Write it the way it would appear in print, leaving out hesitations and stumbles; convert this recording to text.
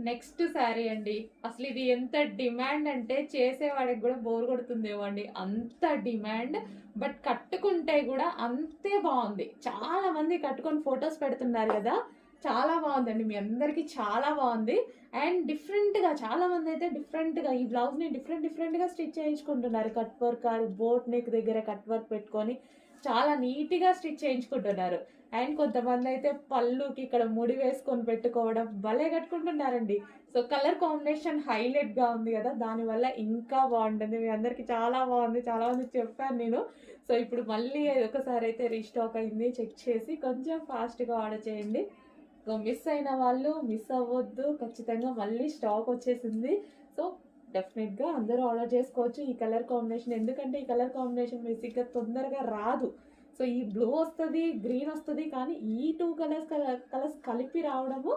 Next sari అండి. అసలు ఇది ఎంత డిమాండ్ అంటే చేసేవాడికి కూడా బోర్ కొడుతుందేమో అండి, అంత డిమాండ్. బట్ కట్టుకుంటే కూడా అంతే బాగుంది. చాలా మంది కట్టుకొని ఫొటోస్ పెడుతున్నారు కదా, చాలా బాగుందండి. మీ అందరికి చాలా బాగుంది. అండ్ డిఫరెంట్ గా చాలా మంది అయితే డిఫరెంట్ గా ఈ బ్లౌజ్ ని డిఫరెంట్ గా స్టిచ్ చేయించుకుంటున్నారు. కట్ వర్క్, బోట్ నెక్ దగ్గర కట్ వర్క్ పెట్టుకొని చాలా నీట్ గా స్టిచ్ చేయించుకుంటున్నారు. అండ్ కొంతమంది అయితే పళ్ళుకి ఇక్కడ ముడి వేసుకొని పెట్టుకోవడం భలే కట్టుకుంటున్నారండి. సో కలర్ కాంబినేషన్ హైలైట్ గా ఉంది కదా, దానివల్ల ఇంకా బాగుంటుంది. మీ అందరికి చాలా బాగుంది, చాలా మంది చెప్పాను నేను. సో ఇప్పుడు మళ్ళీ ఒకసారి అయితే రీస్టాక్ అయింది, చెక్ చేసి కొంచెం ఫాస్ట్ గా ఆర్డర్ చేయండి. సో మిస్ అయిన వాళ్ళు మిస్ అవ్వద్దు, ఖచ్చితంగా మళ్ళీ స్టాక్ వచ్చేసింది. సో డెఫినెట్ గా అందరూ ఆర్డర్ చేసుకోవచ్చు ఈ కలర్ కాంబినేషన్. ఎందుకంటే ఈ కలర్ కాంబినేషన్ బేసిక్ గా తొందరగా రాదు. సో ఈ బ్లూ వస్తుంది, గ్రీన్ వస్తుంది, కానీ ఈ టూ కలర్స్ కలిపి రావడము